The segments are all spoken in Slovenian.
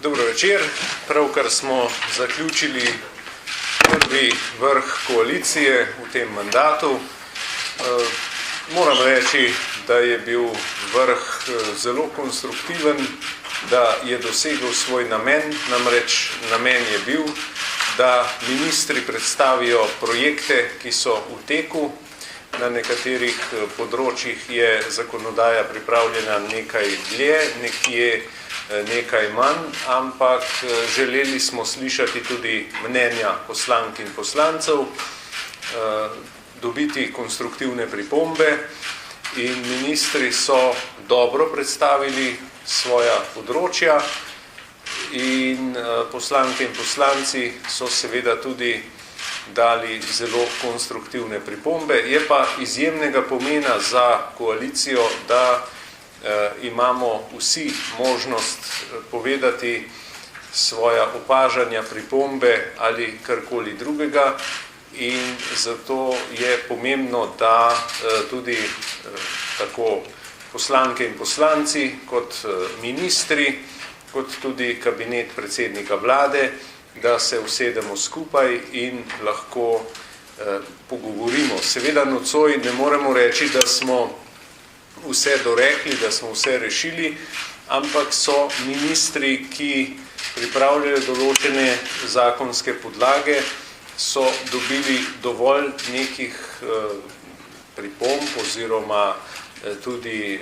Dobro večer. Pravkar smo zaključili prvi vrh koalicije v tem mandatu. Moram reči, da je bil vrh zelo konstruktiven, da je dosegel svoj namen, namreč namen je bil, da ministri predstavijo projekte, ki so v teku. Na nekaterih področjih je zakonodaja pripravljena nekaj dlje, nekje nekaj manj, ampak želeli smo slišati tudi mnenja poslank in poslancev, dobiti konstruktivne pripombe in ministri so dobro predstavili svoja področja in poslanke in poslanci so seveda tudi dali zelo konstruktivne pripombe. Je pa izjemnega pomena za koalicijo, da imamo vsi možnost povedati svoja opažanja, pripombe ali karkoli drugega in zato je pomembno, da tudi tako poslanke in poslanci kot ministri, kot tudi kabinet predsednika vlade, da se usedemo skupaj in lahko pogovorimo. Seveda nocoj ne moremo reči, da smo vse dorekli, da smo vse rešili, ampak so ministri, ki pripravljajo določene zakonske podlage, so dobili dovolj nekih pripomb oziroma tudi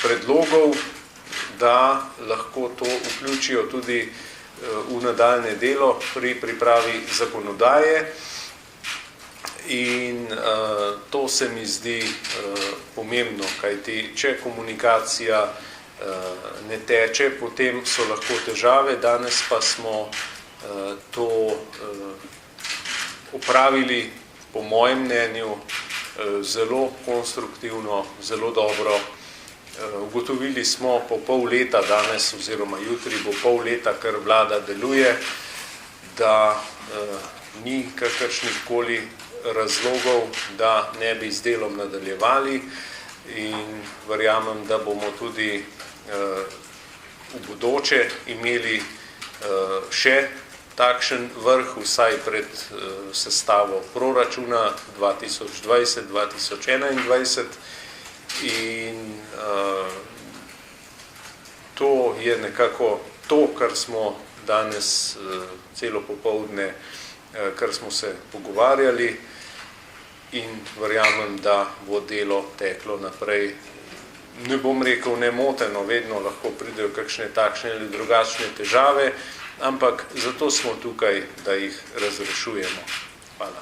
predlogov, da lahko to vključijo tudi v nadaljne delo pri pripravi zakonodaje in to se mi zdi pomembno, kajti če komunikacija ne teče, potem so lahko težave, danes pa smo to opravili, po mojem mnenju, zelo konstruktivno, zelo dobro. Ugotovili smo po pol leta danes oziroma jutri bo pol leta, kar vlada deluje, da ni kakršnihkoli razlogov, da ne bi z delom nadaljevali in verjamem, da bomo tudi v bodoče imeli še takšen vrh, vsaj pred sestavo proračuna 2020-2021 in to je nekako to, kar smo danes celo popoldne, kar smo se pogovarjali in verjamem, da bo delo teklo naprej. Ne bom rekel nemoteno, vedno lahko pridejo kakšne takšne ali drugačne težave, ampak zato smo tukaj, da jih razrešujemo. Hvala.